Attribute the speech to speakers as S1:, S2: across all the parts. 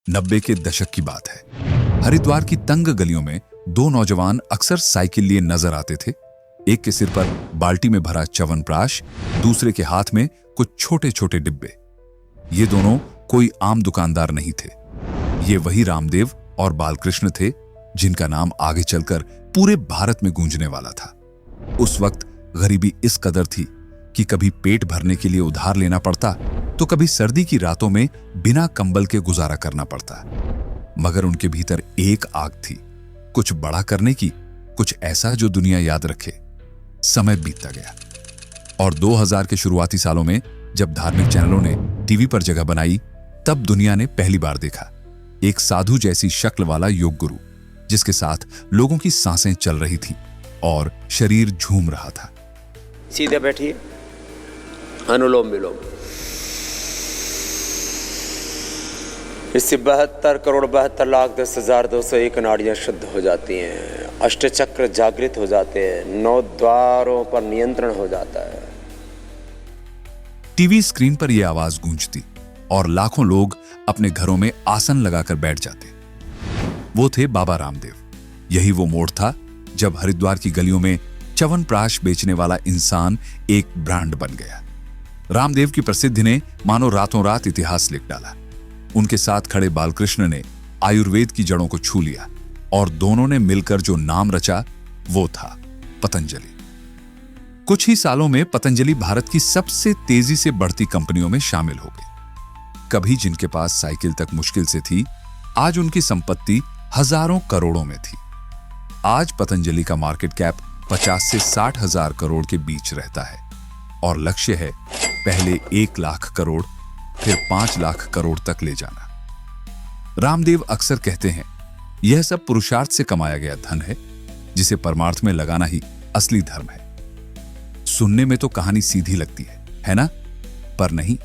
S1: 90 के दशक की बात है। हरिद्वार की तंग गलियों में दो नौजवान अक्सर साइकिल लिए नजर आते थे। एक के सिर पर बाल्टी में भरा च्यवनप्राश, दूसरे के हाथ में कुछ छोटे छोटे डिब्बे। ये दोनों कोई आम दुकानदार नहीं थे। ये वही रामदेव और बालकृष्ण थे जिनका नाम आगे चलकर पूरे भारत में गूंजने वाला था। उस वक्त गरीबी इस कदर थी कि कभी पेट भरने के लिए उधार लेना पड़ता तो कभी सर्दी की रातों में बिना कंबल के गुजारा करना पड़ता। मगर उनके भीतर एक आग थी, कुछ बड़ा करने की, कुछ ऐसा जो दुनिया याद रखे। समय बीतता गया और 2000 के शुरुआती सालों में जब धार्मिक चैनलों ने टीवी पर जगह बनाई, तब दुनिया ने पहली बार देखा एक साधु जैसी शक्ल वाला योग गुरु, जिसके साथ लोगों की सांसें चल रही थी और शरीर झूम रहा था।
S2: सीधे बैठिए, अनुलोम विलोम। इससे 72 करोड़ 72 लाख 10,201 नाड़ियां शुद्ध हो जाती हैं, अष्टचक्र जागृत हो जाते हैं, 9 द्वारों पर नियंत्रण हो जाता है।
S1: टीवी स्क्रीन पर यह आवाज गूंजती और लाखों लोग अपने घरों में आसन लगाकर बैठ जाते। वो थे बाबा रामदेव। यही वो मोड़ था जब हरिद्वार की गलियों में च्यवनप्राश बेचने वाला इंसान एक ब्रांड बन गया। रामदेव की प्रसिद्धि ने मानो रातों रात इतिहास लिख डाला। उनके साथ खड़े बालकृष्ण ने आयुर्वेद की जड़ों को छू लिया और दोनों ने मिलकर जो नाम रचा वो था पतंजलि। कुछ ही सालों में पतंजलि भारत की सबसे तेजी से बढ़ती कंपनियों में शामिल हो गई। कभी जिनके पास साइकिल तक मुश्किल से थी, आज उनकी संपत्ति हजारों करोड़ों में थी। आज पतंजलि का मार्केट कैप 50 से 60 हजार करोड़ के बीच रहता है और लक्ष्य है पहले 1 लाख करोड़, फिर 5 लाख करोड़ तक ले जाना। रामदेव अक्सर कहते हैं, यह सब पुरुषार्थ से कमाया गया धन है, जिसे परमार्थ में लगाना ही असली धर्म है। सुनने में तो कहानी सीधी लगती है ना? पर नहीं,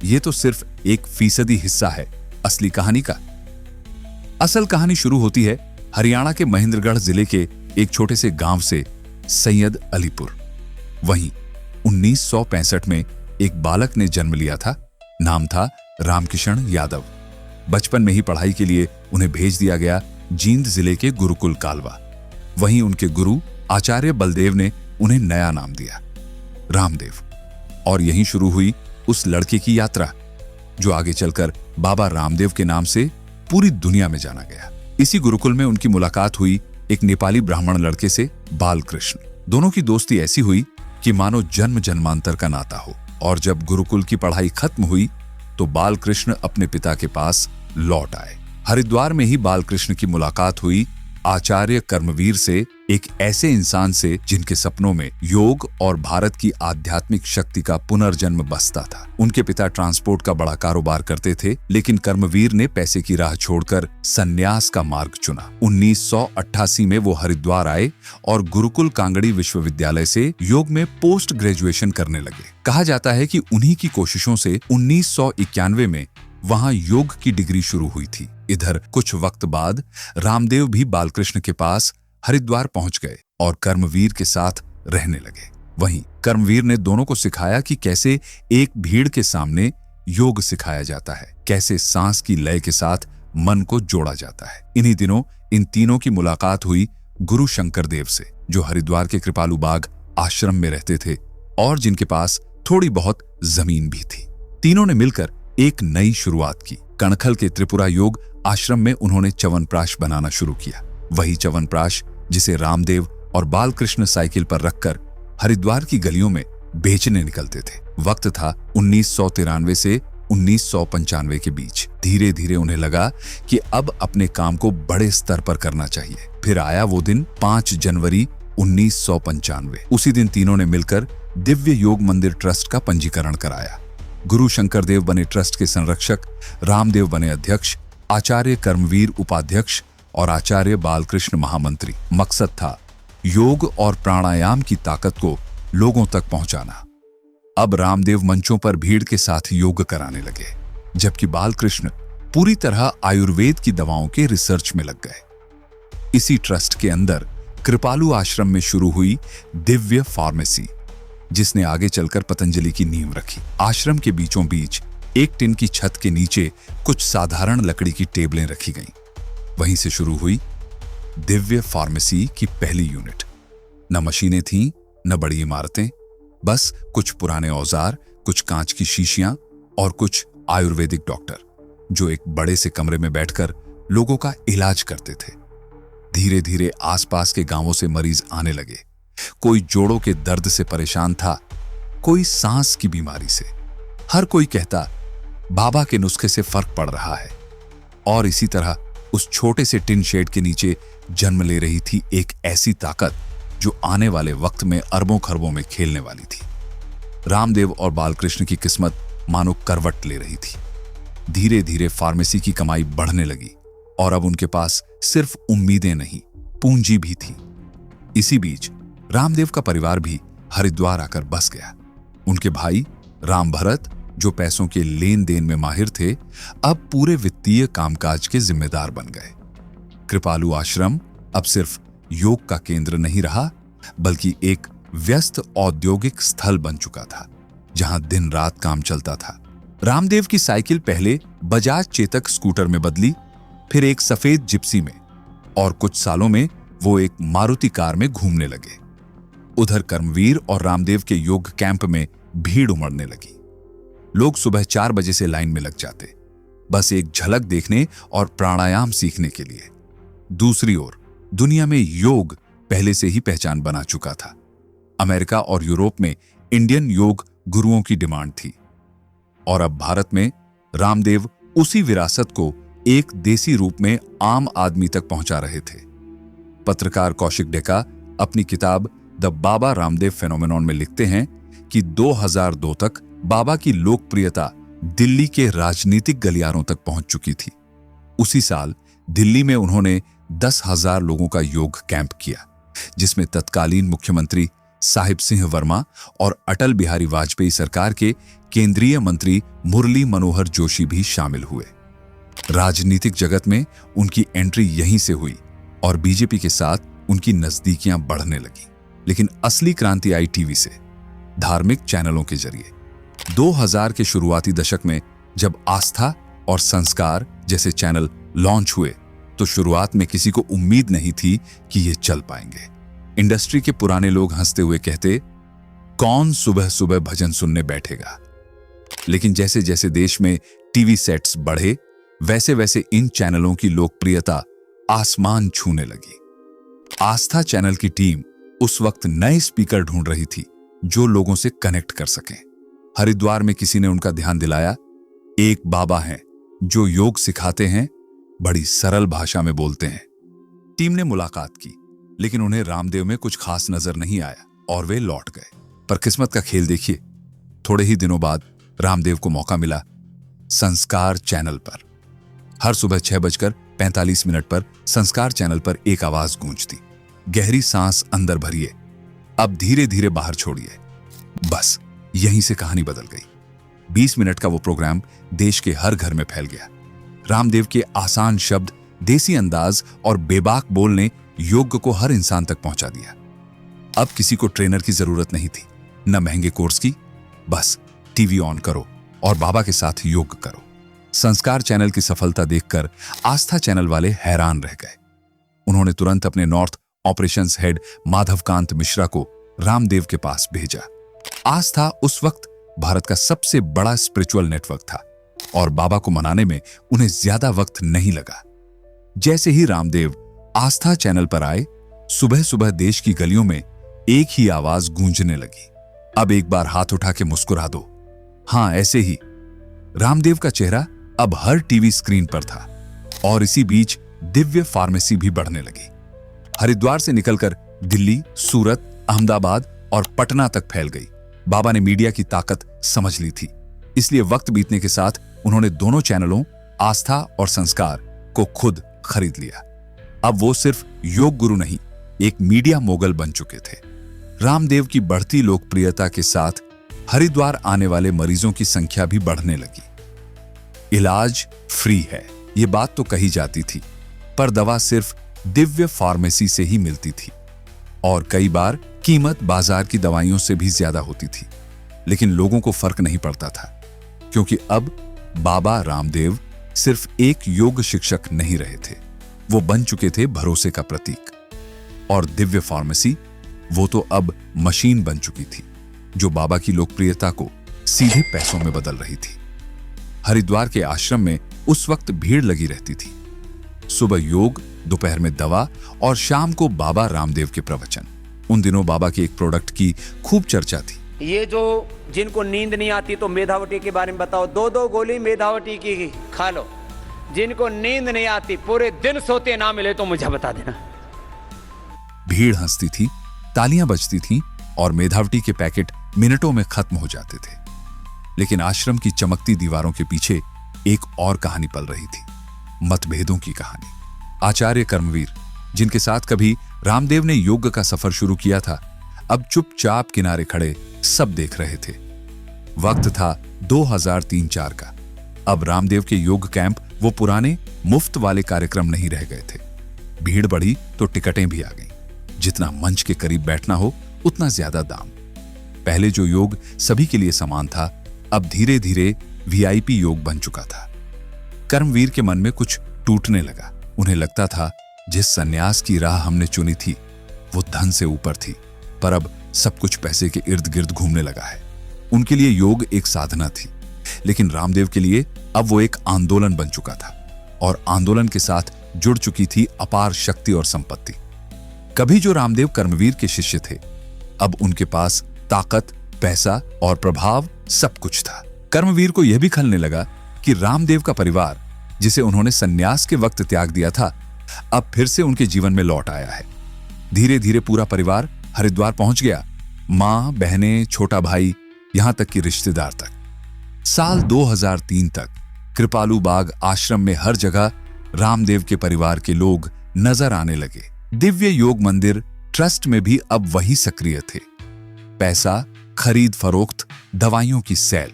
S1: यह तो सिर्फ 1% हिस्सा है असली कहानी का। असल कहानी शुरू होती है हरियाणा के महेंद्रगढ़ जिले के एक छोटे से गांव से, सैयद अलीपुर। वहीं 1965 में एक बालक ने जन्म लिया था। नाम था रामकिशन यादव। बचपन में ही पढ़ाई के लिए उन्हें भेज दिया गया जींद जिले के गुरुकुल कालवा। वहीं उनके गुरु आचार्य बलदेव ने उन्हें नया नाम दिया, रामदेव। और यहीं शुरू हुई उस लड़के की यात्रा जो आगे चलकर बाबा रामदेव के नाम से पूरी दुनिया में जाना गया। इसी गुरुकुल में उनकी मुलाकात हुई एक नेपाली ब्राह्मण लड़के से, बालकृष्ण। दोनों की दोस्ती ऐसी हुई कि मानो जन्म जन्मांतर का नाता हो। और जब गुरुकुल की पढ़ाई खत्म हुई तो बालकृष्ण अपने पिता के पास लौट आए। हरिद्वार में ही बालकृष्ण की मुलाकात हुई आचार्य कर्मवीर से, एक ऐसे इंसान से जिनके सपनों में योग और भारत की आध्यात्मिक शक्ति का पुनर्जन्म बसता था। उनके पिता ट्रांसपोर्ट का बड़ा कारोबार करते थे, लेकिन कर्मवीर ने पैसे की राह छोड़कर संन्यास का मार्ग चुना। 1988 में वो हरिद्वार आए और गुरुकुल कांगड़ी विश्वविद्यालय से योग में पोस्ट ग्रेजुएशन करने लगे। कहा जाता है कि उन्हीं की कोशिशों से 1991 में वहां योग की डिग्री शुरू हुई थी। इधर कुछ वक्त बाद रामदेव भी बालकृष्ण के पास हरिद्वार पहुंच गए और कर्मवीर के साथ रहने लगे। वहीं कर्मवीर ने दोनों को सिखाया कि कैसे एक भीड़ के सामने योग सिखाया जाता है, कैसे सांस की लय के साथ मन को जोड़ा जाता है। इन्हीं दिनों इन तीनों की मुलाकात हुई गुरु शंकर देव से, जो हरिद्वार के कृपालु बाग आश्रम में रहते थे और जिनके पास थोड़ी बहुत जमीन भी थी। तीनों ने मिलकर एक नई शुरुआत की। कणखल के त्रिपुरा योग आश्रम में उन्होंने च्यवनप्राश बनाना शुरू किया। वही च्यवनप्राश जिसे रामदेव और बालकृष्ण साइकिल पर रखकर हरिद्वार की गलियों में बेचने निकलते थे। वक्त था 1993 से 1995 के बीच। धीरे धीरे उन्हें लगा कि अब अपने काम को बड़े स्तर पर करना चाहिए। फिर आया वो दिन, 5 जनवरी 1995। उसी दिन तीनों ने मिलकर दिव्य योग मंदिर ट्रस्ट का पंजीकरण कराया। गुरु शंकर देव बने ट्रस्ट के संरक्षक, रामदेव बने अध्यक्ष, आचार्य कर्मवीर उपाध्यक्ष और आचार्य बालकृष्ण महामंत्री। मकसद था योग और प्राणायाम की ताकत को लोगों तक पहुंचाना। अब रामदेव मंचों पर भीड़ के साथ योग कराने लगे, जबकि बालकृष्ण पूरी तरह आयुर्वेद की दवाओं के रिसर्च में लग गए। इसी ट्रस्ट के अंदर कृपालु आश्रम में शुरू हुई दिव्य फार्मेसी, जिसने आगे चलकर पतंजलि की नींव रखी। आश्रम के बीचों बीच एक टिन की छत के नीचे कुछ साधारण लकड़ी की टेबलें रखी गईं। वहीं से शुरू हुई दिव्य फार्मेसी की पहली यूनिट। न मशीनें थीं, न बड़ी इमारतें, बस कुछ पुराने औजार, कुछ कांच की शीशियां और कुछ आयुर्वेदिक डॉक्टर जो एक बड़े से कमरे में बैठकर लोगों का इलाज करते थे। धीरे धीरे आसपास के गांवों से मरीज आने लगे। कोई जोड़ों के दर्द से परेशान था, कोई सांस की बीमारी से। हर कोई कहता बाबा के नुस्खे से फर्क पड़ रहा है। और इसी तरह उस छोटे से टिन शेड के नीचे जन्म ले रही थी एक ऐसी ताकत जो आने वाले वक्त में अरबों खरबों में खेलने वाली थी। रामदेव और बालकृष्ण की किस्मत मानो करवट ले रही थी। धीरे धीरे फार्मेसी की कमाई बढ़ने लगी और अब उनके पास सिर्फ उम्मीदें नहीं, पूंजी भी थी। इसी बीच रामदेव का परिवार भी हरिद्वार आकर बस गया। उनके भाई राम भरत, जो पैसों के लेन देन में माहिर थे, अब पूरे वित्तीय कामकाज के जिम्मेदार बन गए। कृपालु आश्रम अब सिर्फ योग का केंद्र नहीं रहा, बल्कि एक व्यस्त औद्योगिक स्थल बन चुका था, जहां दिन रात काम चलता था। रामदेव की साइकिल पहले बजाज चेतक स्कूटर में बदली, फिर एक सफेद जिप्सी में, और कुछ सालों में वो एक मारुति कार में घूमने लगे। उधर कर्मवीर और रामदेव के योग कैंप में भीड़ उमड़ने लगी। लोग सुबह 4 बजे से लाइन में लग जाते, बस एक झलक देखने और प्राणायाम सीखने के लिए। दूसरी ओर दुनिया में योग पहले से ही पहचान बना चुका था। अमेरिका और यूरोप में इंडियन योग गुरुओं की डिमांड थी, और अब भारत में रामदेव उसी विरासत को एक देसी रूप में आम आदमी तक पहुंचा रहे थे। पत्रकार कौशिक डेका अपनी किताब द बाबा रामदेव फेनोमेनॉन में लिखते हैं कि 2002 तक बाबा की लोकप्रियता दिल्ली के राजनीतिक गलियारों तक पहुंच चुकी थी। उसी साल दिल्ली में उन्होंने 10,000 लोगों का योग कैंप किया, जिसमें तत्कालीन मुख्यमंत्री साहिब सिंह वर्मा और अटल बिहारी वाजपेयी सरकार के केंद्रीय मंत्री मुरली मनोहर जोशी भी शामिल हुए। राजनीतिक जगत में उनकी एंट्री यहीं से हुई और बीजेपी के साथ उनकी नजदीकियां बढ़ने लगी। लेकिन असली क्रांति आई टीवी से, धार्मिक चैनलों के जरिए। 2000 के शुरुआती दशक में जब आस्था और संस्कार जैसे चैनल लॉन्च हुए, तो शुरुआत में किसी को उम्मीद नहीं थी कि ये चल पाएंगे। इंडस्ट्री के पुराने लोग हंसते हुए कहते, कौन सुबह सुबह भजन सुनने बैठेगा। लेकिन जैसे जैसे देश में टीवी सेट्स बढ़े, वैसे वैसे इन चैनलों की लोकप्रियता आसमान छूने लगी। आस्था चैनल की टीम उस वक्त नए स्पीकर ढूंढ रही थी जो लोगों से कनेक्ट कर सकें। हरिद्वार में किसी ने उनका ध्यान दिलाया, एक बाबा हैं जो योग सिखाते हैं, बड़ी सरल भाषा में बोलते हैं। टीम ने मुलाकात की, लेकिन उन्हें रामदेव में कुछ खास नजर नहीं आया और वे लौट गए। पर किस्मत का खेल देखिए, थोड़े ही दिनों बाद रामदेव को मौका मिला संस्कार चैनल पर। हर सुबह 6:45 पर संस्कार चैनल पर एक आवाज गूंजती, गहरी सांस अंदर भरिए, अब धीरे धीरे बाहर छोड़िए। बस यहीं से कहानी बदल गई। 20 मिनट का वो प्रोग्राम देश के हर घर में फैल गया। रामदेव के आसान शब्द, देसी अंदाज और बेबाक बोल ने योग को हर इंसान तक पहुंचा दिया। अब किसी को ट्रेनर की जरूरत नहीं थी, न महंगे कोर्स की, बस टीवी ऑन करो और बाबा के साथ योग करो। संस्कार चैनल की सफलता देखकर आस्था चैनल वाले हैरान रह गए। उन्होंने तुरंत अपने नॉर्थ ऑपरेशंस हेड माधवकांत मिश्रा को रामदेव के पास भेजा। आस्था उस वक्त भारत का सबसे बड़ा स्पिरिचुअल नेटवर्क था और बाबा को मनाने में उन्हें ज्यादा वक्त नहीं लगा। जैसे ही रामदेव आस्था चैनल पर आए, सुबह सुबह देश की गलियों में एक ही आवाज गूंजने लगी, अब एक बार हाथ उठा के मुस्कुरा दो। हां, ऐसे ही रामदेव का चेहरा अब हर टीवी स्क्रीन पर था। और इसी बीच दिव्य फार्मेसी भी बढ़ने लगी। हरिद्वार से निकलकर दिल्ली, सूरत, अहमदाबाद और पटना तक फैल गई। बाबा ने मीडिया की ताकत समझ ली थी, इसलिए वक्त बीतने के साथ उन्होंने दोनों चैनलों आस्था और संस्कार को खुद खरीद लिया। अब वो सिर्फ योग गुरु नहीं, एक मीडिया मोगल बन चुके थे। रामदेव की बढ़ती लोकप्रियता के साथ हरिद्वार आने वाले मरीजों की संख्या भी बढ़ने लगी। इलाज फ्री है, ये बात तो कही जाती थी, पर दवा सिर्फ दिव्य फार्मेसी से ही मिलती थी और कई बार कीमत बाजार की दवाइयों से भी ज्यादा होती थी। लेकिन लोगों को फर्क नहीं पड़ता था। क्योंकि अब बाबा रामदेव सिर्फ एक योग शिक्षक नहीं रहे थे, वो बन चुके थे भरोसे का प्रतीक। और दिव्य फार्मेसी, वो तो अब मशीन बन चुकी थी जो बाबा की लोकप्रियता को सीधे पैसों में बदल रही थी। हरिद्वार के आश्रम में उस वक्त भीड़ लगी रहती थी। सुबह योग, दोपहर में दवा और शाम को बाबा रामदेव के प्रवचन। उन दिनों बाबा के एक प्रोडक्ट की खूब चर्चा थी।
S2: ये जो जिनको नींद नहीं आती तो मेधावटी के बारे में बताओ, 2-2 गोली मेधावटी की खा लो। जिनको नींद नहीं आती, पूरे दिन सोते ना मिले तो मुझे बता देना।
S1: भीड़ हंसती थी, तालियां बजती थीं और मेधावटी के पैकेट मिनटों में खत्म हो जाते थे। लेकिन आश्रम की चमकती दीवारों के पीछे एक और कहानी पल रही थी, मतभेदों की कहानी। आचार्य कर्मवीर, जिनके साथ कभी रामदेव ने योग का सफर शुरू किया था, अब चुपचाप किनारे खड़े सब देख रहे थे। वक्त था 2003-4 का। अब रामदेव के योग कैंप वो पुराने मुफ्त वाले कार्यक्रम नहीं रह गए थे। भीड़ बढ़ी तो टिकटें भी आ गईं। जितना मंच के करीब बैठना हो उतना ज्यादा दाम। पहले जो योग सभी के लिए समान था, अब धीरे धीरे वीआईपी योग बन चुका था। कर्मवीर के मन में कुछ टूटने लगा। उन्हें लगता था जिस सन्यास की राह हमने चुनी थी वो धन से ऊपर थी, पर अब सब कुछ पैसे के इर्द गिर्द घूमने लगा है। उनके लिए योग एक साधना थी, लेकिन रामदेव के लिए अब वो एक आंदोलन बन चुका था और आंदोलन के साथ जुड़ चुकी थी अपार शक्ति और संपत्ति। कभी जो रामदेव कर्मवीर के शिष्य थे, अब उनके पास ताकत, पैसा और प्रभाव सब कुछ था। कर्मवीर को यह भी खलने लगा कि रामदेव का परिवार, जिसे उन्होंने सन्यास के वक्त त्याग दिया था, अब फिर से उनके जीवन में लौट आया है। धीरे धीरे पूरा परिवार हरिद्वार पहुंच गया। मां, बहनें, छोटा भाई, यहां तक कि रिश्तेदार तक। साल 2003 तक कृपालू बाग आश्रम में हर जगह रामदेव के परिवार के लोग नजर आने लगे। दिव्य योग मंदिर ट्रस्ट में भी अब वही सक्रिय थे। पैसा, खरीद फरोख्त, दवाइयों की सेल,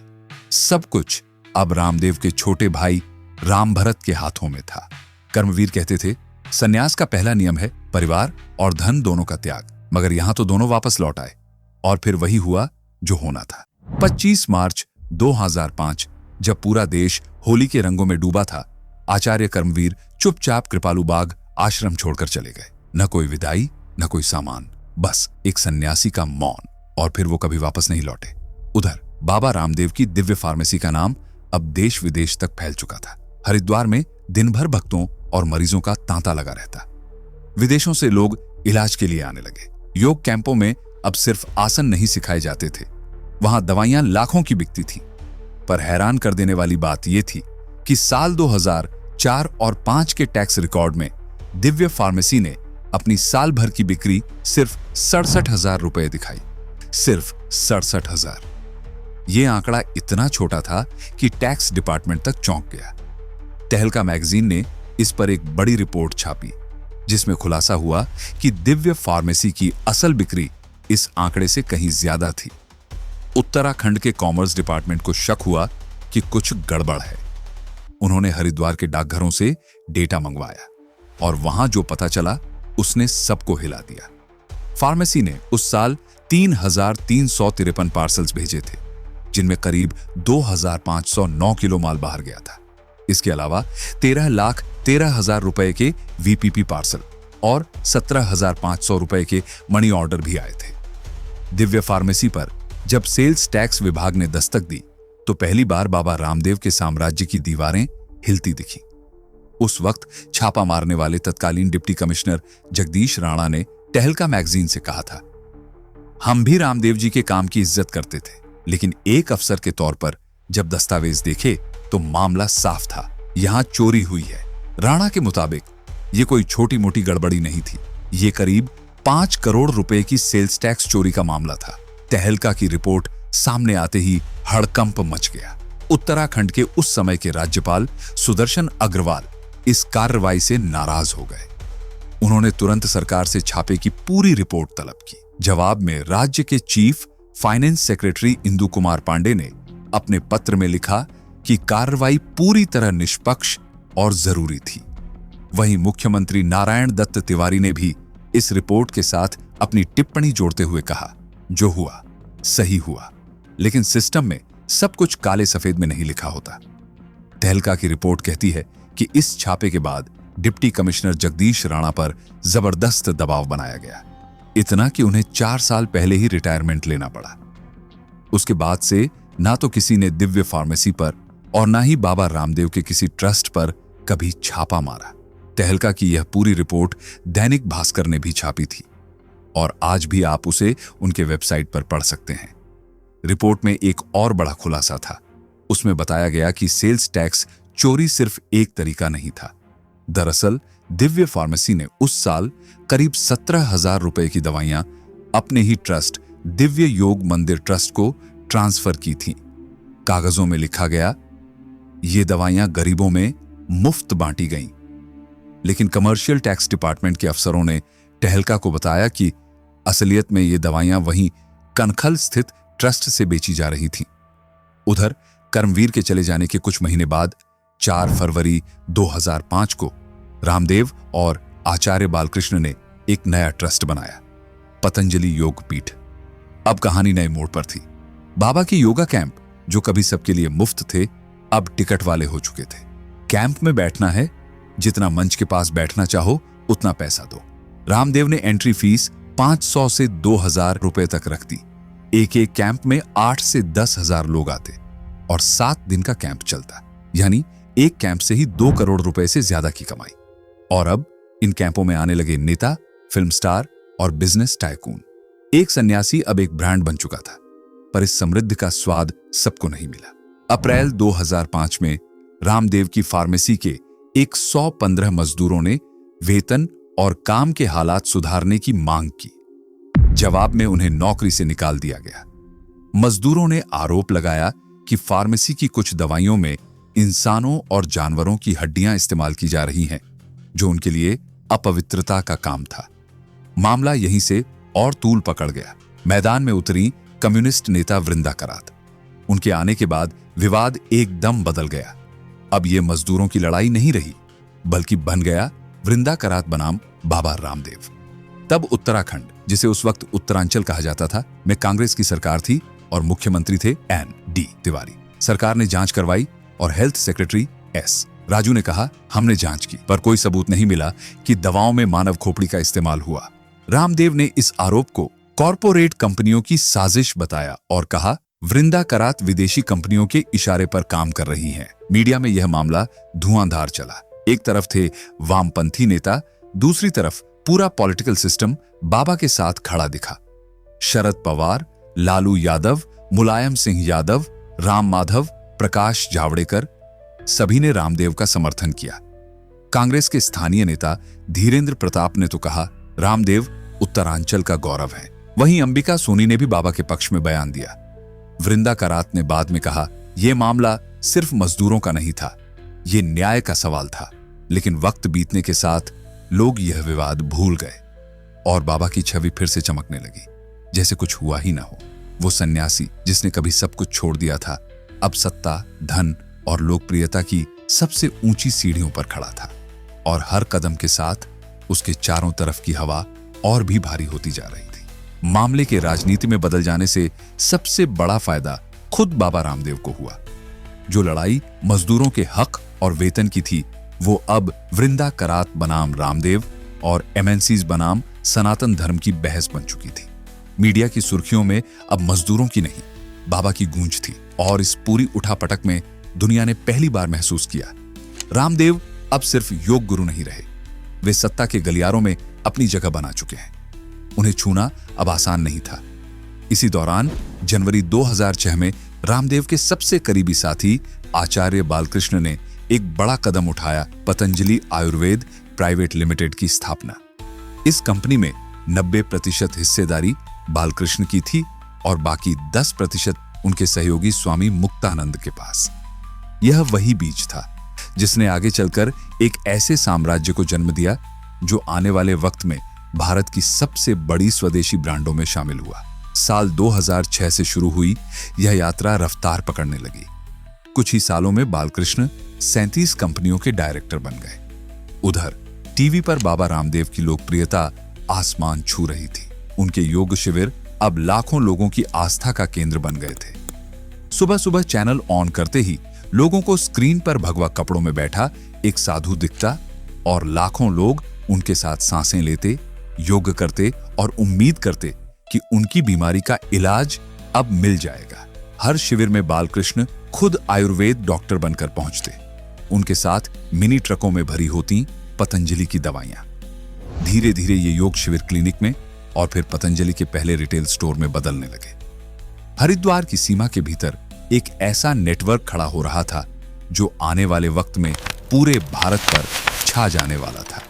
S1: सब कुछ अब रामदेव के छोटे भाई राम भरत के हाथों में था। कर्मवीर कहते थे, सन्यास का पहला नियम है परिवार और धन दोनों का त्याग। मगर यहां तो दोनों वापस लौट आए और फिर वही हुआ जो होना था। 25 मार्च 2005 जब पूरा देश होली के रंगों में डूबा था, आचार्य कर्मवीर चुपचाप कृपालू बाग आश्रम छोड़कर चले गए। न कोई विदाई, न कोई सामान, बस एक सन्यासी का मौन। और फिर वो कभी वापस नहीं लौटे। उधर बाबा रामदेव की दिव्य फार्मेसी का नाम अब देश विदेश तक फैल चुका था। हरिद्वार में दिन भर भक्तों और मरीजों का तांता लगा रहता। विदेशों से लोग इलाज के लिए आने लगे। योग कैंपों में अब सिर्फ आसन नहीं सिखाए जाते थे, वहां दवाइयां लाखों की बिकती थी। पर हैरान कर देने वाली बात यह थी कि साल 2004 और 5 के टैक्स रिकॉर्ड में दिव्य फार्मेसी ने अपनी साल भर की बिक्री सिर्फ 67,000 रुपए दिखाई। सिर्फ 67,000। यह आंकड़ा इतना छोटा था कि टैक्स डिपार्टमेंट तक चौंक गया। तहलका मैगजीन ने इस पर एक बड़ी रिपोर्ट छापी, जिसमें खुलासा हुआ कि दिव्य फार्मेसी की असल बिक्री इस आंकड़े से कहीं ज्यादा थी। उत्तराखंड के कॉमर्स डिपार्टमेंट को शक हुआ कि कुछ गड़बड़ है। उन्होंने हरिद्वार के डाकघरों से डेटा मंगवाया और वहां जो पता चला उसने सबको हिला दिया। फार्मेसी ने उस साल 3,353 पार्सल्स भेजे थे, जिनमें करीब 2,509 किलो माल बाहर गया था। इसके अलावा 13,13,000 रुपए के वीपीपी पार्सल और 17,500 रुपए के मनी ऑर्डर भी आए थे। दिव्य फार्मेसी पर जब सेल्स टैक्स विभाग ने दस्तक दी तो पहली बार बाबा रामदेव के साम्राज्य की दीवारें हिलती दिखी। उस वक्त छापा मारने वाले तत्कालीन डिप्टी कमिश्नर जगदीश राणा ने तहलका मैगजीन से कहा था, हम भी रामदेव जी के काम की इज्जत करते थे, लेकिन एक अफसर के तौर पर जब दस्तावेज देखे तो मामला साफ था, यहां चोरी हुई है। राणा के मुताबिक यह कोई छोटी मोटी गड़बड़ी नहीं थी, यह करीब 5 करोड़ रुपए की सेल्स टैक्स चोरी का मामला था। तहलका की रिपोर्ट सामने आते ही हड़कंप मच गया। उत्तराखंड के उस समय के राज्यपाल सुदर्शन अग्रवाल इस कार्रवाई से नाराज हो गए। उन्होंने तुरंत सरकार से छापे की पूरी रिपोर्ट तलब की। जवाब में राज्य के chief finance secretary Indu Kumar Pandey ने अपने पत्र में लिखा कि कार्रवाई पूरी तरह निष्पक्ष और जरूरी थी। वहीं मुख्यमंत्री नारायण दत्त तिवारी ने भी इस रिपोर्ट के साथ अपनी टिप्पणी जोड़ते हुए कहा, जो हुआ सही हुआ, लेकिन सिस्टम में सब कुछ काले सफेद में नहीं लिखा होता। तहलका की रिपोर्ट कहती है कि इस छापे के बाद डिप्टी कमिश्नर जगदीश राणा पर जबरदस्त दबाव बनाया गया, इतना कि उन्हें 4 साल पहले ही रिटायरमेंट लेना पड़ा। उसके बाद से ना तो किसी ने दिव्य फार्मेसी पर और ना ही बाबा रामदेव के किसी ट्रस्ट पर कभी छापा मारा। तहलका की यह पूरी रिपोर्ट दैनिक भास्कर ने भी छापी थी और आज भी आप उसे उनके वेबसाइट पर पढ़ सकते हैं। रिपोर्ट में एक और बड़ा खुलासा था। उसमें बताया गया कि सेल्स टैक्स चोरी सिर्फ एक तरीका नहीं था। दरअसल दिव्य फार्मेसी ने उस साल करीब 17,000 रुपए की दवाइयां अपने ही ट्रस्ट दिव्य योग मंदिर ट्रस्ट को ट्रांसफर की थीं। कागजों में लिखा गया ये दवाइयां गरीबों में मुफ्त बांटी गईं। लेकिन कमर्शियल टैक्स डिपार्टमेंट के अफसरों ने तहलका को बताया कि असलियत में ये दवाइयां वहीं कनखल स्थित ट्रस्ट से बेची जा रही थीं। उधर कर्मवीर के चले जाने के कुछ महीने बाद 4 फरवरी 2005 को रामदेव और आचार्य बालकृष्ण ने एक नया ट्रस्ट बनाया, पतंजलि योग पीठ। अब कहानी नए मोड़ पर थी। बाबा के योगा कैंप जो कभी सबके लिए मुफ्त थे, अब टिकट वाले हो चुके थे। कैंप में बैठना है, जितना मंच के पास बैठना चाहो उतना पैसा दो। रामदेव ने एंट्री फीस 500 से 2,000 रुपए तक रख दी। एक एक कैंप में 8 से 10,000 लोग आते और 7 दिन का कैंप चलता, यानी एक कैंप से ही 2 करोड़ रुपए से ज्यादा की कमाई। और अब इन कैंपों में आने लगे नेता, फिल्म स्टार और बिजनेस टाइकून। एक सन्यासी अब एक ब्रांड बन चुका था, पर इस समृद्धि का स्वाद सबको नहीं मिला। अप्रैल 2005 में रामदेव की फार्मेसी के 115 मजदूरों ने वेतन और काम के हालात सुधारने की मांग की। जवाब में उन्हें नौकरी से निकाल दिया गया। मजदूरों ने आरोप लगाया कि फार्मेसी की कुछ दवाइयों में इंसानों और जानवरों की हड्डियां इस्तेमाल की जा रही हैं, जो उनके लिए अपवित्रता का काम था। मामला यहीं से और तूल पकड़ गया। मैदान में उतरी कम्युनिस्ट नेता वृंदा करात। उनके आने के बाद विवाद एकदम बदल गया। अब यह मजदूरों की लड़ाई नहीं रही, बल्कि बन गया वृंदा करात बनाम बाबा रामदेव। तब उत्तराखंड, जिसे उस वक्त उत्तरांचल कहा जाता था, में कांग्रेस की सरकार थी और मुख्यमंत्री थे एन.डी. तिवारी। सरकार ने जांच करवाई और हेल्थ सेक्रेटरी एस. राजू ने कहा, हमने जांच की पर कोई सबूत नहीं मिला कि दवाओं में मानव खोपड़ी का इस्तेमाल हुआ। रामदेव ने इस आरोप को कॉरपोरेट कंपनियों की साजिश बताया और कहा, वृंदा करात विदेशी कंपनियों के इशारे पर काम कर रही हैं। मीडिया में यह मामला धुआंधार चला। एक तरफ थे वामपंथी नेता, दूसरी तरफ पूरा पॉलिटिकल सिस्टम बाबा के साथ खड़ा दिखा। शरद पवार, लालू यादव, मुलायम सिंह यादव, राम माधव, प्रकाश जावड़ेकर, सभी ने रामदेव का समर्थन किया। कांग्रेस के स्थानीय नेता धीरेन्द्र प्रताप ने तो कहा, रामदेव उत्तरांचल का गौरव है। वहीं अंबिका सोनी ने भी बाबा के पक्ष में बयान दिया। वृंदा करात ने बाद में कहा, यह मामला सिर्फ मजदूरों का नहीं था, यह न्याय का सवाल था। लेकिन वक्त बीतने के साथ लोग यह विवाद भूल गए और बाबा की छवि फिर से चमकने लगी, जैसे कुछ हुआ ही ना हो। वो सन्यासी जिसने कभी सब कुछ छोड़ दिया था, अब सत्ता, धन और लोकप्रियता की सबसे ऊंची सीढ़ियों पर खड़ा था और हर कदम के साथ उसके चारों तरफ की हवा और भी भारी होती जा रही थी। मामले के राजनीति में बदल जाने से सबसे बड़ा फायदा खुद बाबा रामदेव को हुआ। जो लड़ाई मजदूरों के हक और वेतन की थी, वो अब वृंदा करात बनाम रामदेव और एमएनसीज बनाम सनातन धर्म की बहस बन चुकी थी। मीडिया की सुर्खियों में अब मजदूरों की नहीं, बाबा की गूंज थी। और इस पूरी उठापटक में दुनिया ने पहली बार महसूस किया, रामदेव अब सिर्फ योग गुरु नहीं रहे, वे सत्ता के गलियारों में अपनी जगह बना चुके हैं। उन्हें छूना अब आसान नहीं था। इसी दौरान जनवरी 2006 में रामदेव के सबसे करीबी साथी आचार्य बालकृष्ण ने एक बड़ा कदम उठाया, पतंजलि आयुर्वेद प्राइवेट लिमिटेड की स्थापना। इस कंपनी में 90% हिस्सेदारी बालकृष्ण की थी और बाकी 10% उनके सहयोगी स्वामी मुक्तानंद के पास। यह वही बीज था जिसने आगे चलकर एक ऐसे साम्राज्य को जन्म दिया जो आने वाले वक्त में भारत की सबसे बड़ी स्वदेशी ब्रांडों में शामिल हुआ। साल 2006 से शुरू हुई यह यात्रा रफ्तार पकड़ने लगी। कुछ ही सालों में बालकृष्ण 37 कंपनियों के डायरेक्टर बन गए। उधर टीवी पर बाबा रामदेव की लोकप्रियता आसमान छू रही थी। उनके योग शिविर अब लाखों लोगों की आस्था का केंद्र बन गए थे। सुबह सुबह चैनल ऑन करते ही लोगों को स्क्रीन पर भगवा कपड़ों में बैठा एक साधु दिखता और लाखों लोग उनके साथ सांसें लेते, योग करते और उम्मीद करते कि उनकी बीमारी का इलाज अब मिल जाएगा। हर शिविर में बालकृष्ण खुद आयुर्वेद डॉक्टर बनकर पहुंचते। उनके साथ मिनी ट्रकों में भरी होती पतंजलि की दवाइयां। धीरे धीरे ये योग शिविर क्लिनिक में और फिर पतंजलि के पहले रिटेल स्टोर में बदलने लगे। हरिद्वार की सीमा के भीतर एक ऐसा नेटवर्क खड़ा हो रहा था जो आने वाले वक्त में पूरे भारत पर छा जाने वाला था।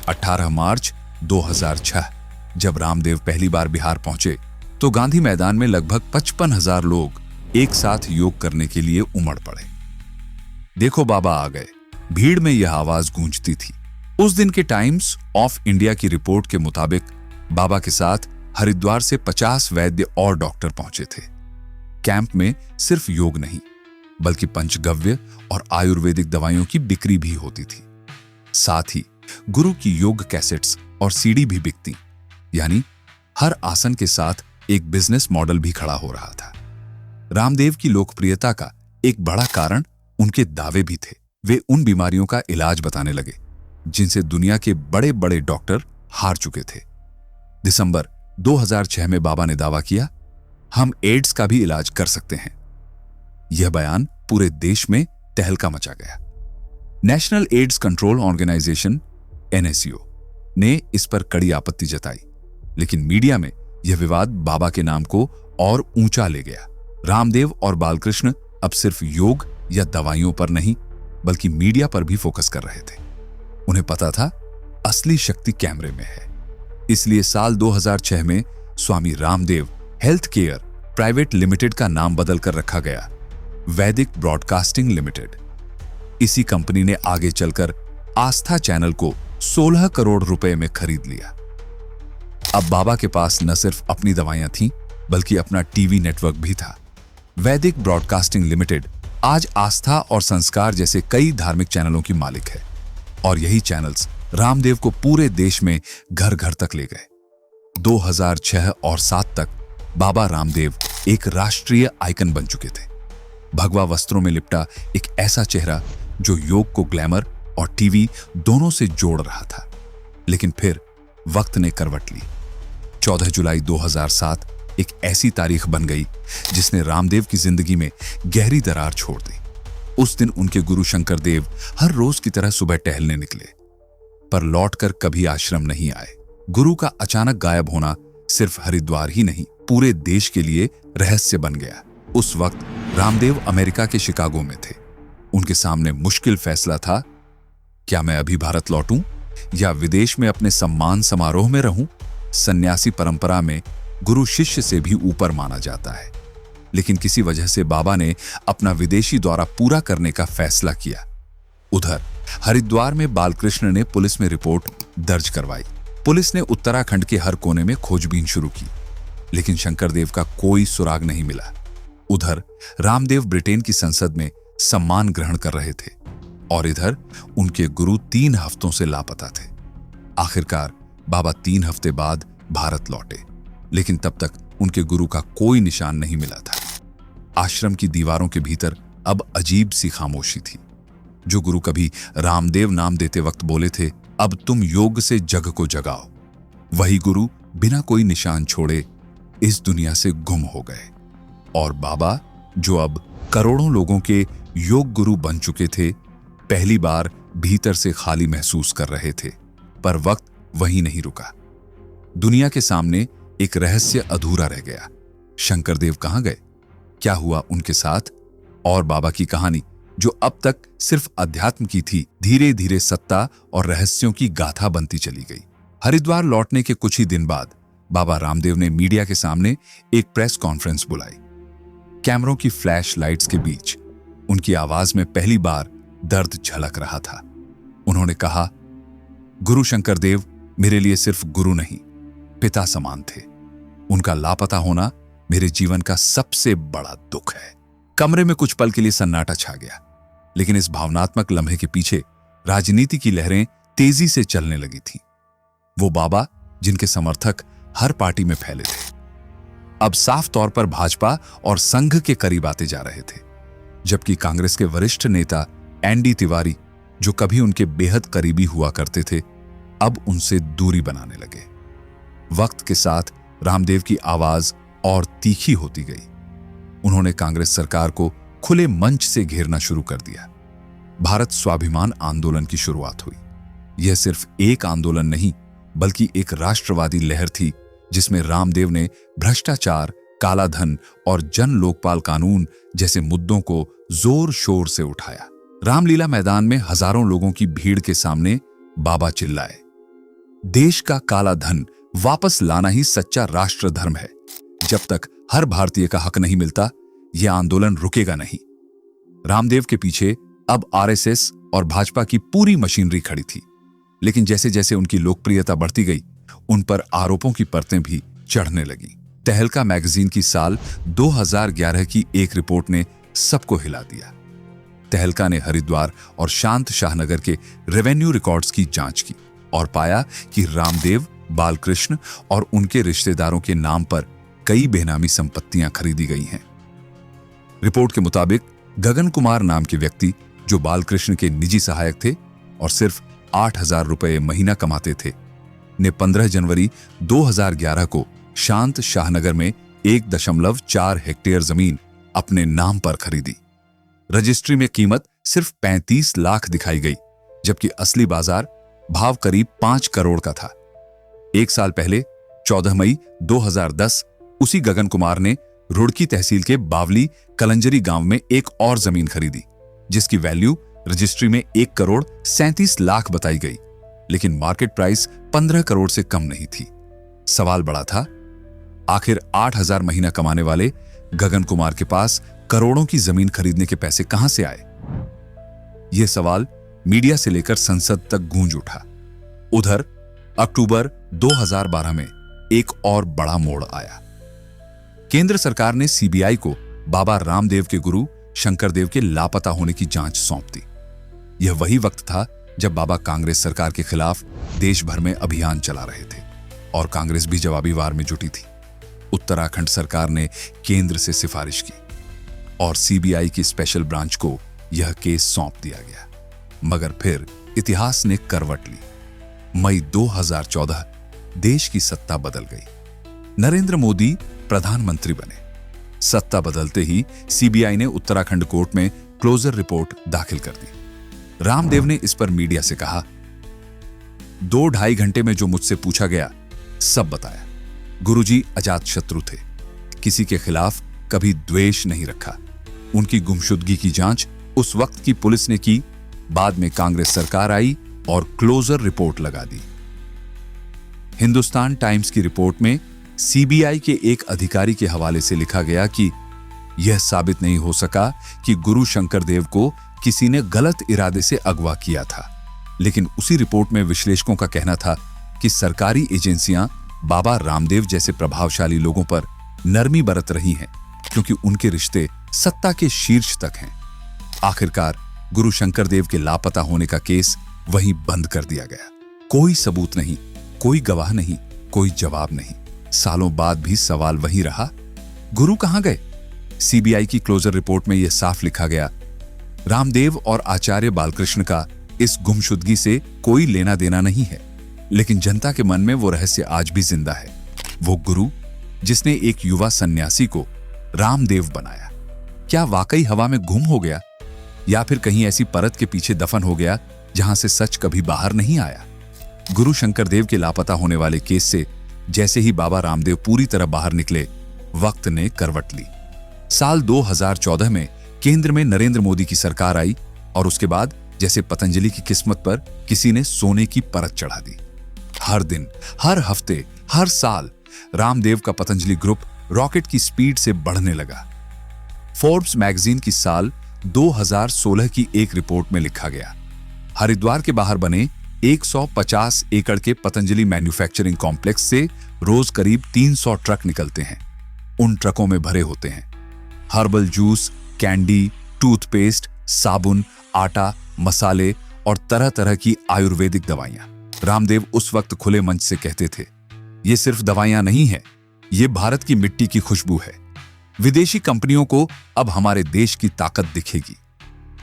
S1: 18 मार्च 2006 जब रामदेव पहली बार बिहार पहुंचे तो गांधी मैदान में लगभग 55,000 लोग एक साथ योग करने के लिए उमड़ पड़े। देखो बाबा आ गए, भीड़ में यह आवाज गूंजती थी। उस दिन के टाइम्स ऑफ इंडिया की रिपोर्ट के मुताबिक बाबा के साथ हरिद्वार से 50 वैद्य और डॉक्टर पहुंचे थे। कैंप में सिर्फ योग नहीं बल्कि पंचगव्य और आयुर्वेदिक दवाइयों की बिक्री भी होती थी। साथ ही गुरु की योग कैसेट्स और सीडी भी बिकती, यानी हर आसन के साथ एक बिजनेस मॉडल भी खड़ा हो रहा था। रामदेव की लोकप्रियता का एक बड़ा कारण उनके दावे भी थे। वे उन बीमारियों का इलाज बताने लगे जिनसे दुनिया के बड़े बड़े डॉक्टर हार चुके थे। दिसंबर 2006 में बाबा ने दावा किया, हम एड्स का भी इलाज कर सकते हैं। यह बयान पूरे देश में तहलका मचा गया। National AIDS control organization NSO ने इस पर कड़ी आपत्ति जताई, लेकिन मीडिया में यह विवाद बाबा के नाम को और ऊंचा ले गया। रामदेव और बालकृष्ण अब सिर्फ योग या दवाइयों पर नहीं बल्कि मीडिया पर भी फोकस कर रहे थे। उन्हें पता था असली शक्ति कैमरे में है। इसलिए साल 2006 में Swami Ramdev health care private limited का नाम बदलकर रखा गया, वैदिक ब्रॉडकास्टिंग लिमिटेड। इसी कंपनी ने आगे चलकर आस्था चैनल को 16 करोड़ रुपए में खरीद लिया। अब बाबा के पास न सिर्फ अपनी दवाइयां थीं बल्कि अपना टीवी नेटवर्क भी था। वैदिक ब्रॉडकास्टिंग लिमिटेड आज आस्था और संस्कार जैसे कई धार्मिक चैनलों की मालिक है और यही चैनल्स रामदेव को पूरे देश में घर घर तक ले गए। 2006 और 2007 तक बाबा रामदेव एक राष्ट्रीय आइकन बन चुके थे। भगवा वस्त्रों में लिपटा एक ऐसा चेहरा जो योग को ग्लैमर और टीवी दोनों से जोड़ रहा था। लेकिन फिर वक्त ने करवट ली। 14 जुलाई 2007 एक ऐसी तारीख बन गई जिसने रामदेव की जिंदगी में गहरी दरार छोड़ दी। उस दिन उनके गुरु शंकर देव हर रोज की तरह सुबह टहलने निकले, पर लौटकर कभी आश्रम नहीं आए। गुरु का अचानक गायब होना सिर्फ हरिद्वार ही नहीं पूरे देश के लिए रहस्य बन गया। उस वक्त रामदेव अमेरिका के शिकागो में थे। उनके सामने मुश्किल फैसला था, क्या मैं अभी भारत लौटूं या विदेश में अपने सम्मान समारोह में रहूं? सन्यासी परंपरा में गुरु शिष्य से भी ऊपर माना जाता है, लेकिन किसी वजह से बाबा ने अपना विदेशी दौरा पूरा करने का फैसला किया। उधर हरिद्वार में बालकृष्ण ने पुलिस में रिपोर्ट दर्ज करवाई। पुलिस ने उत्तराखंड के हर कोने में खोजबीन शुरू की, लेकिन शंकरदेव का कोई सुराग नहीं मिला। उधर रामदेव ब्रिटेन की संसद में सम्मान ग्रहण कर रहे थे और इधर उनके गुरु 3 हफ्तों से लापता थे। आखिरकार बाबा 3 हफ्ते बाद भारत लौटे, लेकिन तब तक उनके गुरु का कोई निशान नहीं मिला था। आश्रम की दीवारों के भीतर अब अजीब सी खामोशी थी। जो गुरु कभी रामदेव नाम देते वक्त बोले थे, अब तुम योग से जग को जगाओ, वही गुरु बिना कोई निशान छोड़े इस दुनिया से गुम हो गए। और बाबा, जो अब करोड़ों लोगों के योग गुरु बन चुके थे, पहली बार भीतर से खाली महसूस कर रहे थे। पर वक्त वहीं नहीं रुका। दुनिया के सामने एक रहस्य अधूरा रह गया। शंकरदेव कहां गए? क्या हुआ उनके साथ? और बाबा की कहानी, जो अब तक सिर्फ अध्यात्म की थी, धीरे धीरे सत्ता और रहस्यों की गाथा बनती चली गई। हरिद्वार लौटने के कुछ ही दिन बाद बाबा रामदेव ने मीडिया के सामने एक प्रेस कॉन्फ्रेंस बुलाई। कैमरों की फ्लैश लाइट्स के बीच उनकी आवाज में पहली बार दर्द झलक रहा था। उन्होंने कहा, गुरु शंकरदेव मेरे लिए सिर्फ गुरु नहीं, पिता समान थे। उनका लापता होना मेरे जीवन का सबसे बड़ा दुख है। कमरे में कुछ पल के लिए सन्नाटा छा गया, लेकिन इस भावनात्मक लम्हे के पीछे राजनीति की लहरें तेजी से चलने लगी थीं। वो बाबा जिनके समर्थक हर पार्टी में फैले थे, अब साफ तौर पर भाजपा और संघ के करीब आते जा रहे थे, जबकि कांग्रेस के वरिष्ठ नेता एनडी तिवारी, जो कभी उनके बेहद करीबी हुआ करते थे, अब उनसे दूरी बनाने लगे। वक्त के साथ रामदेव की आवाज और तीखी होती गई। उन्होंने कांग्रेस सरकार को खुले मंच से घेरना शुरू कर दिया। भारत स्वाभिमान आंदोलन की शुरुआत हुई। यह सिर्फ एक आंदोलन नहीं, बल्कि एक राष्ट्रवादी लहर थी, जिसमें रामदेव ने भ्रष्टाचार, काला धन और जन लोकपाल कानून जैसे मुद्दों को जोर शोर से उठाया। रामलीला मैदान में हजारों लोगों की भीड़ के सामने बाबा चिल्लाए, देश का काला धन वापस लाना ही सच्चा राष्ट्र धर्म है। जब तक हर भारतीय का हक नहीं मिलता, यह आंदोलन रुकेगा नहीं। रामदेव के पीछे अब आरएसएस और भाजपा की पूरी मशीनरी खड़ी थी, लेकिन जैसे जैसे उनकी लोकप्रियता बढ़ती गई, उन पर आरोपों की परतें भी चढ़ने लगी। तहलका मैगजीन की साल 2011 की एक रिपोर्ट ने सबको हिला दिया। तहलका ने हरिद्वार और शांत शाहनगर के रेवेन्यू रिकॉर्ड्स की जांच की और पाया कि रामदेव, बालकृष्ण और उनके रिश्तेदारों के नाम पर कई बेनामी संपत्तियां खरीदी गई हैं। रिपोर्ट के मुताबिक गगन कुमार नाम के व्यक्ति, जो बालकृष्ण के निजी सहायक थे और सिर्फ 8,000 रुपए महीना कमाते थे, ने 15 जनवरी 2011 को शांत शाहनगर में 1.4 हेक्टेयर जमीन अपने नाम पर खरीदी। रजिस्ट्री में कीमत सिर्फ 35 लाख दिखाई गई, जबकि असली बाजार भाव करीब 5 करोड़ का था। एक साल पहले 14 मई 2010 उसी गगन कुमार ने रुड़की तहसील के बावली कलंजरी गांव में एक और जमीन खरीदी, जिसकी वैल्यू रजिस्ट्री में 1 करोड़ 37 लाख बताई गई, लेकिन मार्केट प्राइस 15 करोड़ से कम नहीं थी। सवाल बड़ा था, आखिर 8,000 महीना कमाने वाले गगन कुमार के पास करोड़ों की जमीन खरीदने के पैसे कहां से आए? यह सवाल मीडिया से लेकर संसद तक गूंज उठा। उधर अक्टूबर 2012 में एक और बड़ा मोड़ आया। केंद्र सरकार ने सीबीआई को बाबा रामदेव के गुरु शंकरदेव के लापता होने की जांच सौंप दी। यह वही वक्त था जब बाबा कांग्रेस सरकार के खिलाफ देश भर में अभियान चला रहे थे और कांग्रेस भी जवाबी वार में जुटी थी। उत्तराखंड सरकार ने केंद्र से सिफारिश की और सीबीआई की स्पेशल ब्रांच को यह केस सौंप दिया गया। मगर फिर इतिहास ने करवट ली। मई 2014 देश की सत्ता बदल गई। नरेंद्र मोदी प्रधानमंत्री बने। सत्ता बदलते ही सीबीआई ने उत्तराखंड कोर्ट में क्लोजर रिपोर्ट दाखिल कर दी। रामदेव ने इस पर मीडिया से कहा, 2-2.5 घंटे में जो मुझसे पूछा गया सब बताया। गुरुजी अजात शत्रु थे, किसी के खिलाफ कभी द्वेष नहीं रखा। उनकी गुमशुदगी की जांच उस वक्त की पुलिस ने की, बाद में कांग्रेस सरकार आई और क्लोजर रिपोर्ट लगा दी। हिंदुस्तान टाइम्स की रिपोर्ट में सीबीआई के एक अधिकारी के हवाले से लिखा गया कि यह साबित नहीं हो सका कि गुरु शंकरदेव को किसी ने गलत इरादे से अगवा किया था, लेकिन उसी रिपोर्ट में विश्लेषकों का कहना था कि सरकारी एजेंसियां बाबा रामदेव जैसे प्रभावशाली लोगों पर नरमी बरत रही हैं, क्योंकि उनके रिश्ते सत्ता के शीर्ष तक हैं। आखिरकार गुरु शंकरदेव के लापता होने का केस वहीं बंद कर दिया गया। कोई सबूत नहीं, कोई गवाह नहीं, कोई जवाब नहीं। सालों बाद भी सवाल वही रहा, गुरु कहां गए? सीबीआई की क्लोजर रिपोर्ट में यह साफ लिखा गया, रामदेव और आचार्य बालकृष्ण का इस गुमशुदगी से कोई लेना देना नहीं है, लेकिन जनता के मन में वो रहस्य आज भी जिंदा है। वो गुरु जिसने एक युवा सन्यासी को रामदेव बनाया, क्या वाकई हवा में गुम हो गया या फिर कहीं ऐसी परत के पीछे दफन हो गया जहां से सच कभी बाहर नहीं आया? गुरु शंकरदेव के लापता होने वाले केस से जैसे ही बाबा रामदेव पूरी तरह बाहर निकले, वक्त ने करवट ली। साल 2014 में केंद्र में नरेंद्र मोदी की सरकार आई और उसके बाद जैसे पतंजलि की किस्मत पर किसी ने सोने की परत चढ़ा दी। हर दिन, हर हफ्ते, हर साल रामदेव का पतंजलि ग्रुप रॉकेट की स्पीड से बढ़ने लगा। फोर्ब्स मैगजीन की साल 2016 की एक रिपोर्ट में लिखा गया, हरिद्वार के बाहर बने 150 एकड़ के पतंजलि मैन्युफैक्चरिंग कॉम्प्लेक्स से रोज करीब 300 ट्रक निकलते हैं। उन ट्रकों में भरे होते हैं हर्बल जूस, कैंडी, टूथपेस्ट, साबुन, आटा, मसाले और तरह तरह की आयुर्वेदिक दवाइयां। रामदेव उस वक्त खुले मंच से कहते थे, ये सिर्फ दवाइयां नहीं है, ये भारत की मिट्टी की खुशबू है। विदेशी कंपनियों को अब हमारे देश की ताकत दिखेगी।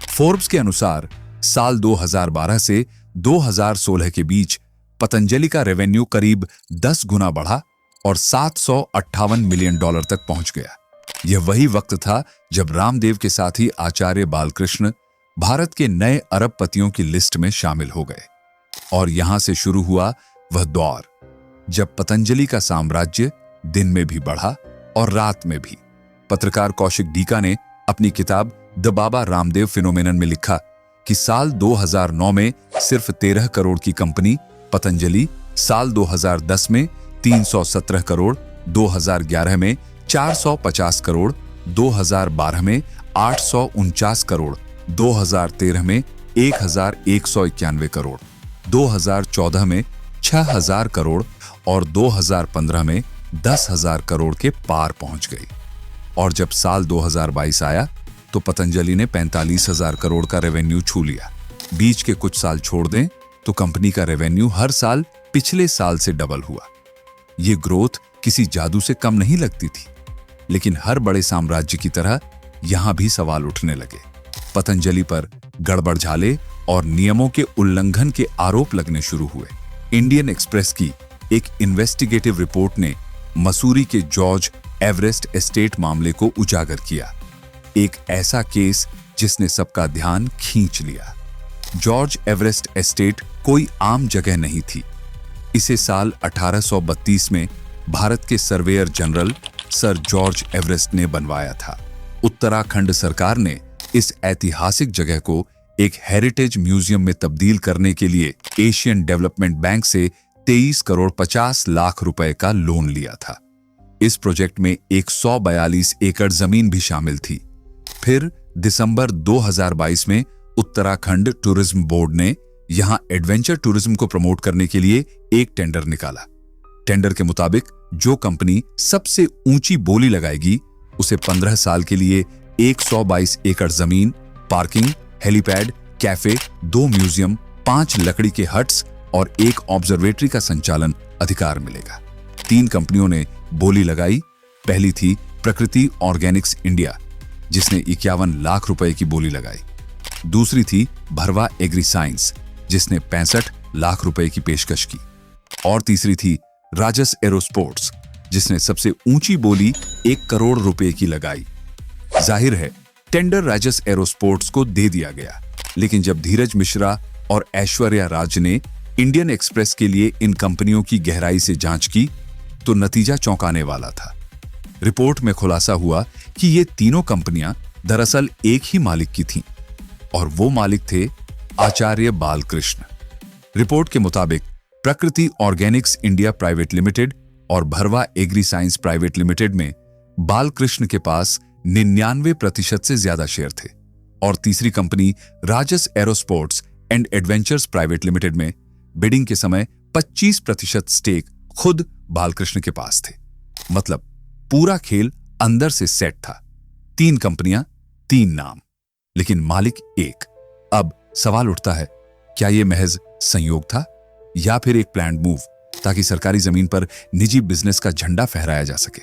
S1: फोर्ब्स के अनुसार साल 2012 से 2016 के बीच पतंजलि का रेवेन्यू करीब 10 गुना बढ़ा और $758 मिलियन तक पहुंच गया। यह वही वक्त था जब रामदेव के साथी आचार्य बालकृष्ण भारत के नए अरबपतियों की लिस्ट में शामिल हो गए। और यहां से शुरू हुआ वह दौर जब पतंजलि का साम्राज्य दिन में भी बढ़ा और रात में भी। पत्रकार कौशिक डीका ने अपनी किताब द बाबा रामदेव फिनोमेनन में लिखा कि साल 2009 में सिर्फ 13 करोड़ की कंपनी पतंजलि साल 2010 में 317 करोड़, 2011 में 450 करोड़, 2012 में 849 करोड़, 2013 में 1191 करोड़, 2014 में 6000 करोड़ और 2015 में 10,000 करोड़ के पार पहुंच गई। और जब साल 2022 आया तो पतंजलि ने 45,000 करोड़ का रेवेन्यू छू लिया। बीच के कुछ साल छोड़ दें तो कंपनी का रेवेन्यू हर साल पिछले साल से डबल हुआ। ये ग्रोथ किसी जादू से कम नहीं लगती थी, लेकिन हर बड़े साम्राज्य की तरह यहां भी सवाल उठने लगे। पतंजलि पर गड़बड़झाले और नियमों के उल्लंघन के आरोप लगने शुरू हुए। इंडियन एक्सप्रेस की एक इन्वेस्टिगेटिव रिपोर्ट ने मसूरी के जॉर्ज एवरेस्ट एस्टेट मामले को उजागर किया, एक ऐसा केस जिसने सबका ध्यान खींच लिया। जॉर्ज एवरेस्ट एस्टेट कोई आम जगह नहीं थी। इसे साल 1832 में भारत के surveyor general sir George Everest ने बनवाया था। उत्तराखंड सरकार ने इस ऐतिहासिक जगह को एक हेरिटेज म्यूजियम में तब्दील करने के लिए एशियन डेवलपमेंट बैंक से 23 करोड़ 50 लाख रुपए का लोन लिया था। इस प्रोजेक्ट में 142 एकड़ जमीन भी शामिल थी। फिर दिसंबर 2022 में उत्तराखंड टूरिज्म बोर्ड ने यहां एडवेंचर टूरिज्म को प्रमोट करने के लिए एक टेंडर निकाला। टेंडर के मुताबिक जो कंपनी सबसे ऊंची बोली लगाएगी उसे 15 साल के लिए 122 एकड़ जमीन, पार्किंग, हेलीपैड, कैफे, 2 म्यूजियम, 5 लकड़ी के हट्स और 1 ऑब्जर्वेटरी का संचालन अधिकार मिलेगा। 3 कंपनियों ने बोली लगाई। पहली थी प्रकृति ऑर्गेनिक्स इंडिया, जिसने 51 लाख रुपए की बोली लगाई। दूसरी थी भरवा एग्री साइंस, जिसने 65 लाख रुपए की पेशकश की। और तीसरी थी राजस एरोस्पोर्ट्स, जिसने सबसे ऊंची बोली 1 करोड़ रुपए की लगाई। जाहिर है टेंडर राजस एरोस्पोर्ट्स को दे दिया गया, लेकिन जब धीरज मिश्रा और ऐश्वर्या राज ने इंडियन एक्सप्रेस के लिए इन कंपनियों की गहराई से जांच की तो नतीजा चौंकाने वाला था। रिपोर्ट में खुलासा हुआ कि ये तीनों कंपनियां दरअसल एक ही मालिक की थीं, और वो मालिक थे आचार्य बालकृष्ण। रिपोर्ट के मुताबिक प्रकृति ऑर्गेनिक्स इंडिया प्राइवेट लिमिटेड और भरवा एग्री साइंस प्राइवेट लिमिटेड में बालकृष्ण के पास 99% से ज्यादा शेयर थे, और तीसरी company Rajas aerosports and adventures private limited में बिडिंग के समय 25% स्टेक खुद बालकृष्ण के पास थे। मतलब पूरा खेल अंदर से सेट था। 3 कंपनियां, 3 नाम, लेकिन मालिक एक। अब सवाल उठता है, क्या यह महज संयोग था या फिर एक प्लान्ड मूव ताकि सरकारी जमीन पर निजी बिजनेस का झंडा फहराया जा सके?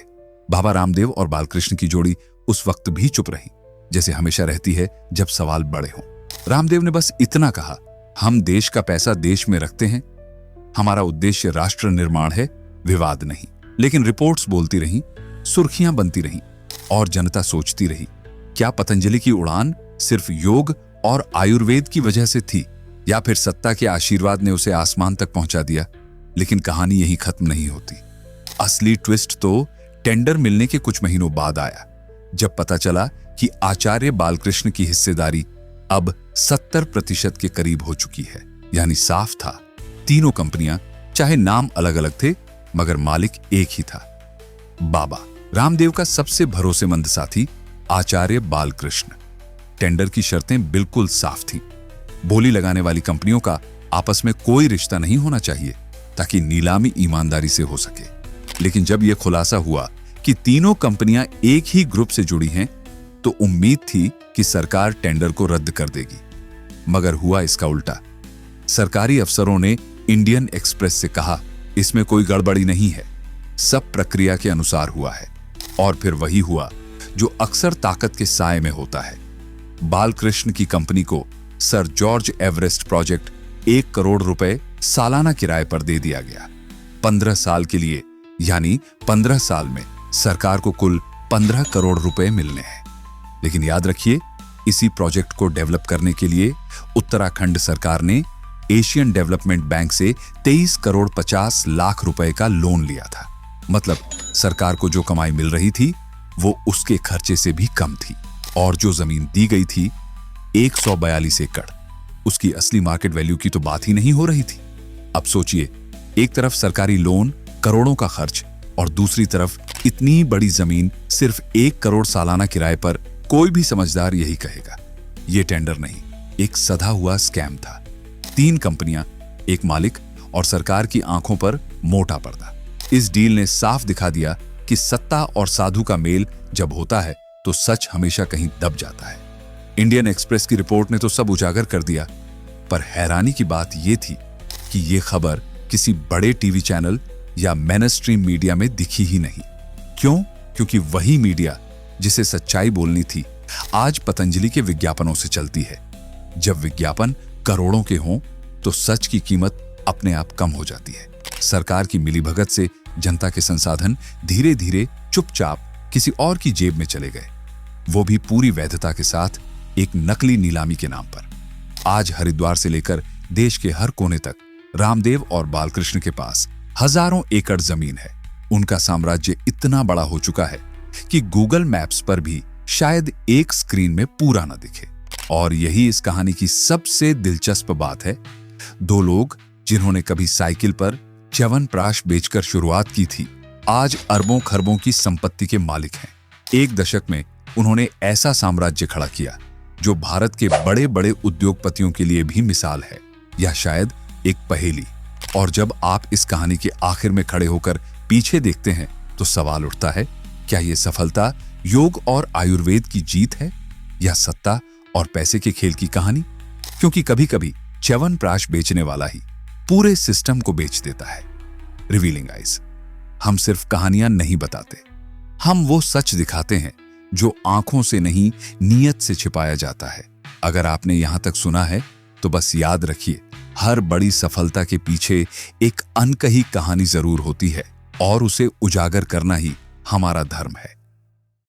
S1: बाबा रामदेव और बालकृष्ण की जोड़ी उस वक्त भी चुप रही, जैसे हमेशा रहती है जब सवाल बड़े हों। रामदेव ने बस इतना कहा, हम देश का पैसा देश में रखते हैं, हमारा उद्देश्य राष्ट्र निर्माण है, विवाद नहीं। लेकिन रिपोर्ट्स बोलती रहीं, सुर्खियां बनती रहीं और जनता सोचती रही, क्या पतंजलि की उड़ान सिर्फ योग और आयुर्वेद की वजह से थी या फिर सत्ता के आशीर्वाद ने उसे आसमान तक पहुंचा दिया? लेकिन कहानी यहीं खत्म नहीं होती। असली ट्विस्ट तो टेंडर मिलने के कुछ महीनों बाद आया, जब पता चला कि आचार्य बालकृष्ण की हिस्सेदारी अब 70% के करीब हो चुकी है। यानी साफ था, तीनों कंपनियां चाहे नाम अलग अलग थे मगर मालिक एक ही था। बाबा रामदेव का सबसे भरोसेमंद साथी आचार्य बालकृष्ण। टेंडर की शर्तें बिल्कुल साफ थीं। बोली लगाने वाली कंपनियों का आपस में कोई रिश्ता नहीं होना चाहिए ताकि नीलामी ईमानदारी से हो सके। लेकिन जब यह खुलासा हुआ कि तीनों कंपनियां एक ही ग्रुप से जुड़ी हैं, तो उम्मीद थी कि सरकार टेंडर को रद्द कर देगी। मगर हुआ इसका उल्टा। सरकारी अफसरों ने इंडियन एक्सप्रेस से कहा, इसमें कोई गड़बड़ी नहीं है, सब प्रक्रिया के अनुसार हुआ है और फिर वही हुआ जो अक्सर ताकत के साए में होता है। बालकृष्ण की कंपनी को sir George Everest project 1 crore रुपए सालाना किराए पर दे दिया गया 15 साल के लिए, यानी 15 साल में सरकार को कुल 15 करोड़ रुपए मिलने हैं। लेकिन याद रखिए, इसी प्रोजेक्ट को डेवलप करने के लिए उत्तराखंड सरकार ने एशियन डेवलपमेंट बैंक से 23 करोड़ 50 लाख रुपए का लोन लिया था। मतलब सरकार को जो कमाई मिल रही थी वो उसके खर्चे से भी कम थी। और जो जमीन दी गई थी 142 एकड़, उसकी असली मार्केट वैल्यू की तो बात ही नहीं हो रही थी। अब सोचिए, एक तरफ सरकारी लोन, करोड़ों का खर्च, और दूसरी तरफ इतनी बड़ी जमीन सिर्फ 1 करोड़ सालाना किराए पर। कोई भी समझदार यही कहेगा यह टेंडर नहीं, एक सधा हुआ स्कैम था। 3 कंपनियां, एक मालिक और सरकार की आंखों पर मोटा पर्दा। इस डील ने साफ दिखा दिया कि सत्ता और साधु का मेल जब होता है तो सच हमेशा कहीं दब जाता है। इंडियन एक्सप्रेस की रिपोर्ट ने तो सब उजागर कर दिया, पर हैरानी की बात यह थी कि यह खबर किसी बड़े टीवी चैनल या मेनस्ट्रीम मीडिया में दिखी ही नहीं। क्यों? क्योंकि वही मीडिया जिसे सच्चाई बोलनी थी आज पतंजलि के विज्ञापनों से चलती है। जब विज्ञापन करोड़ों के हों तो सच की कीमत अपने आप कम हो जाती है। सरकार की मिलीभगत से जनता के संसाधन धीरे धीरे चुपचाप किसी और की जेब में चले गए, वो भी पूरी वैधता के साथ एक नकली नीलामी के नाम पर। आज हरिद्वार से लेकर देश के हर कोने तक रामदेव और बालकृष्ण के पास हजारों एकड़ जमीन है। उनका साम्राज्य इतना बड़ा हो चुका है कि गूगल मैप्स पर भी शायद एक स्क्रीन में पूरा न दिखे। और यही इस कहानी की सबसे दिलचस्प बात है। 2 लोग जिन्होंने कभी साइकिल पर च्यवनप्राश बेचकर शुरुआत की थी, आज अरबों खरबों की संपत्ति के मालिक हैं। 1 दशक में उन्होंने ऐसा साम्राज्य खड़ा किया जो भारत के बड़े बड़े उद्योगपतियों के लिए भी मिसाल है, या शायद एक पहेली। और जब आप इस कहानी के आखिर में खड़े होकर पीछे देखते हैं तो सवाल उठता है, क्या यह सफलता योग और आयुर्वेद की जीत है या सत्ता और पैसे के खेल की कहानी? क्योंकि कभी कभी च्यवनप्राश बेचने वाला ही पूरे सिस्टम को बेच देता है। रिवीलिंग आइज, हम सिर्फ कहानियां नहीं बताते, हम वो सच दिखाते हैं जो आंखों से नहीं नीयत से छिपाया जाता है। अगर आपने यहां तक सुना है तो बस याद रखिए, हर बड़ी सफलता के पीछे एक अनकही कहानी जरूर होती है और उसे उजागर करना ही हमारा धर्म है।